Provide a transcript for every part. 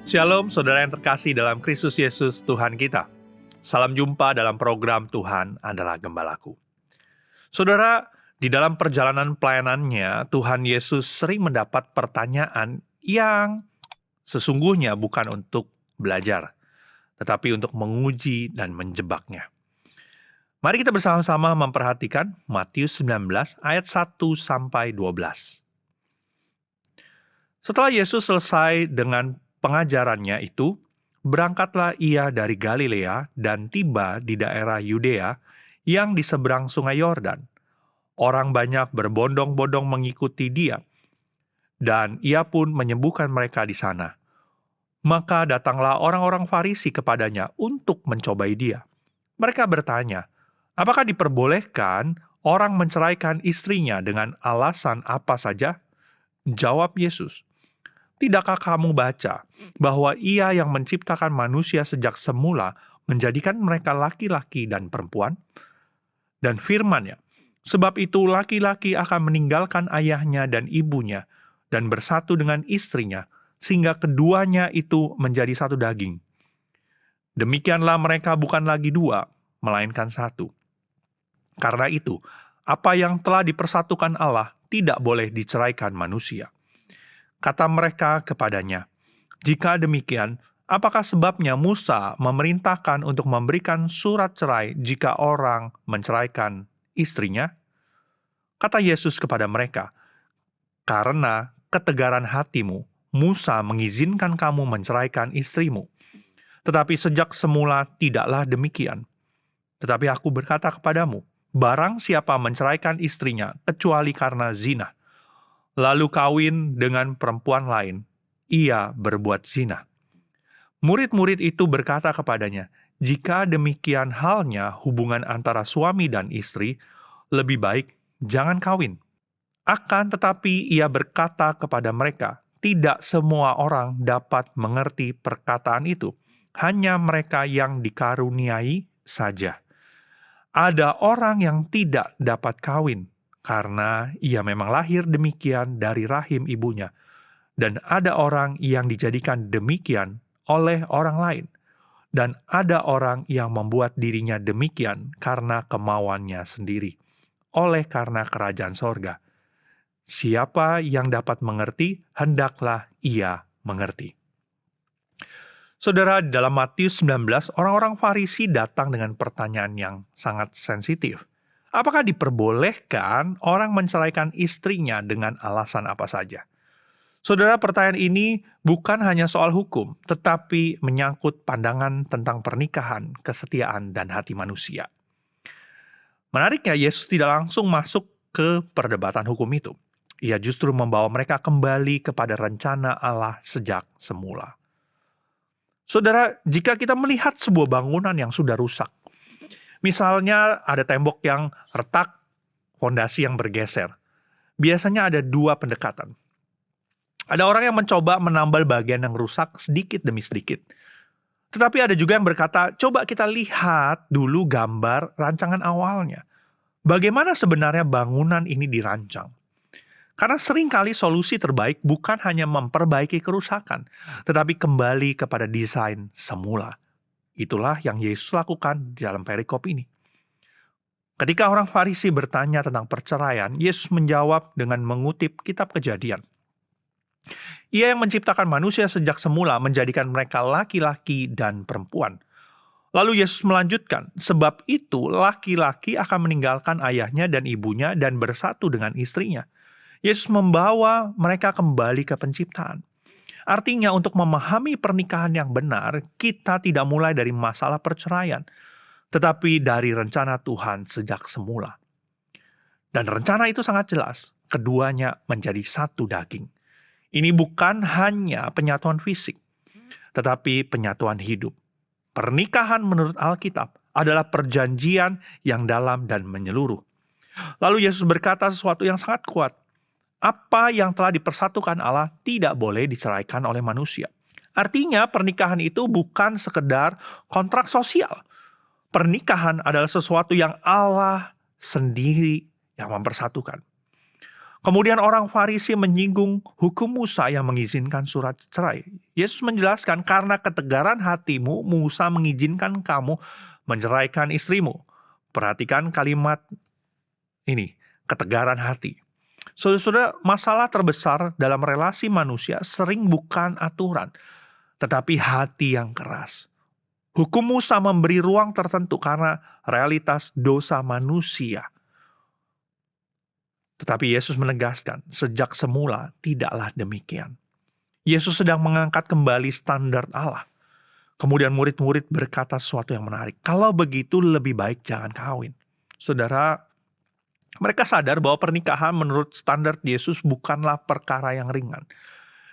Shalom, saudara yang terkasih dalam Kristus Yesus, Tuhan kita. Salam jumpa dalam program Tuhan adalah Gembalaku. Saudara, di dalam perjalanan pelayanannya, Tuhan Yesus sering mendapat pertanyaan yang sesungguhnya bukan untuk belajar, tetapi untuk menguji dan menjebaknya. Mari kita bersama-sama memperhatikan Matius 19 ayat 1-12. Setelah Yesus selesai dengan pengajarannya itu, berangkatlah ia dari Galilea dan tiba di daerah Yudea yang di seberang sungai Yordan. Orang banyak berbondong-bondong mengikuti dia, dan ia pun menyembuhkan mereka di sana. Maka datanglah orang-orang Farisi kepadanya untuk mencobai dia. Mereka bertanya, apakah diperbolehkan orang menceraikan istrinya dengan alasan apa saja? Jawab Yesus, tidakkah kamu baca bahwa Ia yang menciptakan manusia sejak semula menjadikan mereka laki-laki dan perempuan? Dan firman-Nya, sebab itu laki-laki akan meninggalkan ayahnya dan ibunya dan bersatu dengan istrinya, sehingga keduanya itu menjadi satu daging. Demikianlah mereka bukan lagi dua, melainkan satu. Karena itu, apa yang telah dipersatukan Allah tidak boleh diceraikan manusia. Kata mereka kepadanya, jika demikian, apakah sebabnya Musa memerintahkan untuk memberikan surat cerai jika orang menceraikan istrinya? Kata Yesus kepada mereka, karena ketegaran hatimu, Musa mengizinkan kamu menceraikan istrimu. Tetapi sejak semula tidaklah demikian. Tetapi aku berkata kepadamu, barang siapa menceraikan istrinya kecuali karena zina, lalu kawin dengan perempuan lain, ia berbuat zina. Murid-murid itu berkata kepadanya, jika demikian halnya hubungan antara suami dan istri, lebih baik jangan kawin. Akan tetapi ia berkata kepada mereka, tidak semua orang dapat mengerti perkataan itu, hanya mereka yang dikaruniai saja. Ada orang yang tidak dapat kawin, karena ia memang lahir demikian dari rahim ibunya. Dan ada orang yang dijadikan demikian oleh orang lain. Dan ada orang yang membuat dirinya demikian karena kemauannya sendiri, oleh karena kerajaan sorga. Siapa yang dapat mengerti, hendaklah ia mengerti. Saudara, dalam Matius 19, orang-orang Farisi datang dengan pertanyaan yang sangat sensitif. Apakah diperbolehkan orang menceraikan istrinya dengan alasan apa saja? Saudara, pertanyaan ini bukan hanya soal hukum, tetapi menyangkut pandangan tentang pernikahan, kesetiaan, dan hati manusia. Menariknya, Yesus tidak langsung masuk ke perdebatan hukum itu. Ia justru membawa mereka kembali kepada rencana Allah sejak semula. Saudara, jika kita melihat sebuah bangunan yang sudah rusak, misalnya ada tembok yang retak, fondasi yang bergeser. Biasanya ada dua pendekatan. Ada orang yang mencoba menambal bagian yang rusak sedikit demi sedikit. Tetapi ada juga yang berkata, coba kita lihat dulu gambar rancangan awalnya. Bagaimana sebenarnya bangunan ini dirancang? Karena seringkali solusi terbaik bukan hanya memperbaiki kerusakan, tetapi kembali kepada desain semula. Itulah yang Yesus lakukan dalam perikop ini. Ketika orang Farisi bertanya tentang perceraian, Yesus menjawab dengan mengutip kitab Kejadian. Ia yang menciptakan manusia sejak semula menjadikan mereka laki-laki dan perempuan. Lalu Yesus melanjutkan, sebab itu laki-laki akan meninggalkan ayahnya dan ibunya dan bersatu dengan istrinya. Yesus membawa mereka kembali ke penciptaan. Artinya untuk memahami pernikahan yang benar, kita tidak mulai dari masalah perceraian, tetapi dari rencana Tuhan sejak semula. Dan rencana itu sangat jelas, keduanya menjadi satu daging. Ini bukan hanya penyatuan fisik, tetapi penyatuan hidup. Pernikahan menurut Alkitab adalah perjanjian yang dalam dan menyeluruh. Lalu Yesus berkata sesuatu yang sangat kuat. Apa yang telah dipersatukan Allah tidak boleh diceraikan oleh manusia. Artinya pernikahan itu bukan sekedar kontrak sosial. Pernikahan adalah sesuatu yang Allah sendiri yang mempersatukan. Kemudian orang Farisi menyinggung hukum Musa yang mengizinkan surat cerai. Yesus menjelaskan, karena ketegaran hatimu, Musa mengizinkan kamu menceraikan istrimu. Perhatikan kalimat ini, ketegaran hati. Saudara-saudara, masalah terbesar dalam relasi manusia sering bukan aturan, tetapi hati yang keras. Hukum Musa memberi ruang tertentu karena realitas dosa manusia. Tetapi Yesus menegaskan, sejak semula tidaklah demikian. Yesus sedang mengangkat kembali standar Allah. Kemudian murid-murid berkata sesuatu yang menarik. Kalau begitu lebih baik jangan kawin. Saudara, mereka sadar bahwa pernikahan menurut standar Yesus bukanlah perkara yang ringan.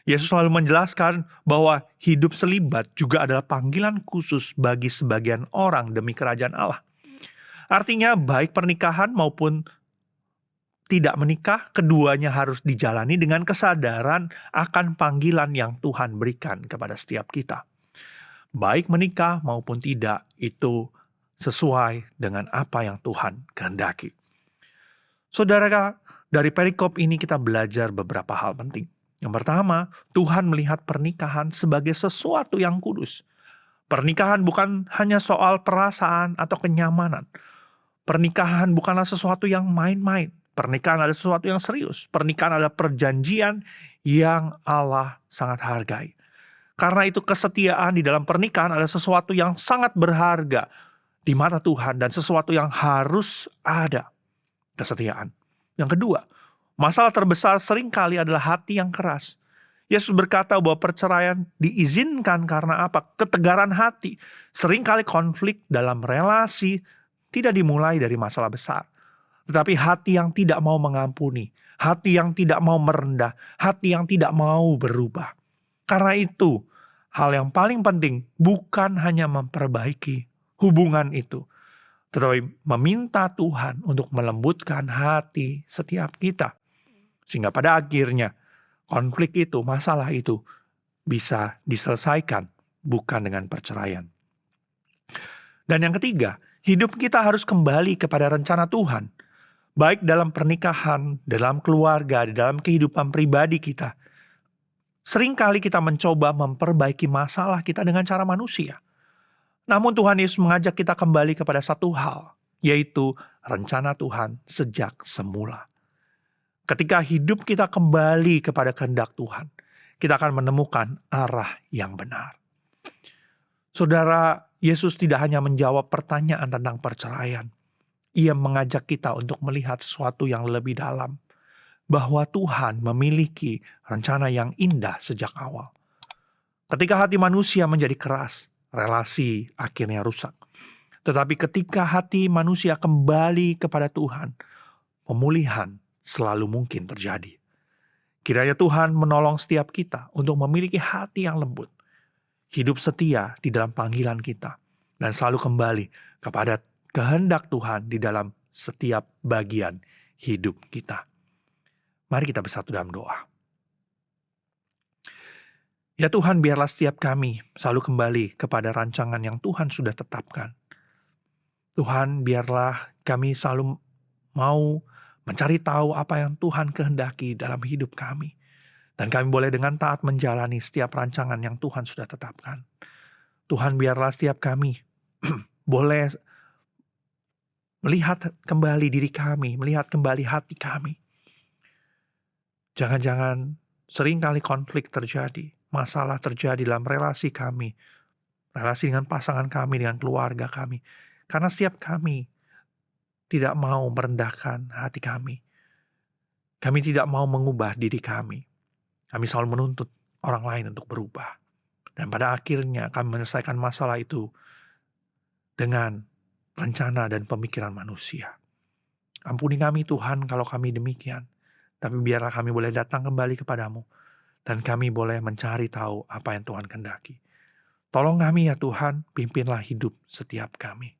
Yesus selalu menjelaskan bahwa hidup selibat juga adalah panggilan khusus bagi sebagian orang demi kerajaan Allah. Artinya baik pernikahan maupun tidak menikah, keduanya harus dijalani dengan kesadaran akan panggilan yang Tuhan berikan kepada setiap kita. Baik menikah maupun tidak, itu sesuai dengan apa yang Tuhan kehendaki. Saudara, dari perikop ini kita belajar beberapa hal penting. Yang pertama, Tuhan melihat pernikahan sebagai sesuatu yang kudus. Pernikahan bukan hanya soal perasaan atau kenyamanan. Pernikahan bukanlah sesuatu yang main-main. Pernikahan adalah sesuatu yang serius. Pernikahan adalah perjanjian yang Allah sangat hargai. Karena itu kesetiaan di dalam pernikahan adalah sesuatu yang sangat berharga di mata Tuhan dan sesuatu yang harus ada. Kesetiaan. Yang kedua, masalah terbesar seringkali adalah hati yang keras. Yesus berkata bahwa perceraian diizinkan karena apa? Ketegaran hati. Seringkali konflik dalam relasi tidak dimulai dari masalah besar. Tetapi hati yang tidak mau mengampuni, hati yang tidak mau merendah, hati yang tidak mau berubah. Karena itu, hal yang paling penting bukan hanya memperbaiki hubungan itu, tetapi meminta Tuhan untuk melembutkan hati setiap kita. Sehingga pada akhirnya, konflik itu, masalah itu bisa diselesaikan, bukan dengan perceraian. Dan yang ketiga, hidup kita harus kembali kepada rencana Tuhan. Baik dalam pernikahan, dalam keluarga, di dalam kehidupan pribadi kita. Seringkali kita mencoba memperbaiki masalah kita dengan cara manusia. Namun Tuhan Yesus mengajak kita kembali kepada satu hal, yaitu rencana Tuhan sejak semula. Ketika hidup kita kembali kepada kehendak Tuhan, kita akan menemukan arah yang benar. Saudara, Yesus tidak hanya menjawab pertanyaan tentang perceraian. Ia mengajak kita untuk melihat sesuatu yang lebih dalam. Bahwa Tuhan memiliki rencana yang indah sejak awal. Ketika hati manusia menjadi keras, relasi akhirnya rusak. Tetapi ketika hati manusia kembali kepada Tuhan, pemulihan selalu mungkin terjadi. Kiranya Tuhan menolong setiap kita untuk memiliki hati yang lembut. Hidup setia di dalam panggilan kita. Dan selalu kembali kepada kehendak Tuhan di dalam setiap bagian hidup kita. Mari kita bersatu dalam doa. Ya Tuhan, biarlah setiap kami selalu kembali kepada rancangan yang Tuhan sudah tetapkan. Tuhan, biarlah kami selalu mau mencari tahu apa yang Tuhan kehendaki dalam hidup kami. Dan kami boleh dengan taat menjalani setiap rancangan yang Tuhan sudah tetapkan. Tuhan, biarlah setiap kami boleh melihat kembali diri kami, melihat kembali hati kami. Jangan-jangan seringkali konflik terjadi, masalah terjadi dalam relasi kami, relasi dengan pasangan kami, dengan keluarga kami. Karena setiap kami tidak mau merendahkan hati kami. Kami tidak mau mengubah diri kami. Kami selalu menuntut orang lain untuk berubah. Dan pada akhirnya kami menyelesaikan masalah itu dengan rencana dan pemikiran manusia. Ampuni kami Tuhan kalau kami demikian. Tapi biarlah kami boleh datang kembali kepadamu. Dan kami boleh mencari tahu apa yang Tuhan kehendaki. Tolong kami ya Tuhan, pimpinlah hidup setiap kami.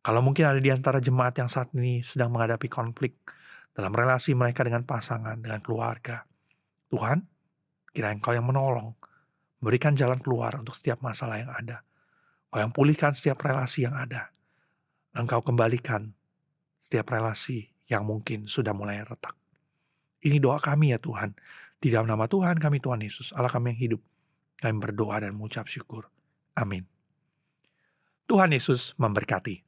Kalau mungkin ada di antara jemaat yang saat ini sedang menghadapi konflik dalam relasi mereka dengan pasangan, dengan keluarga. Tuhan, kiranya Engkau yang menolong. Berikan jalan keluar untuk setiap masalah yang ada. Engkau yang pulihkan setiap relasi yang ada. Engkau kembalikan setiap relasi yang mungkin sudah mulai retak. Ini doa kami ya Tuhan. Di dalam nama Tuhan kami, Tuhan Yesus, Allah kami yang hidup. Kami berdoa dan mengucap syukur. Amin. Tuhan Yesus memberkati.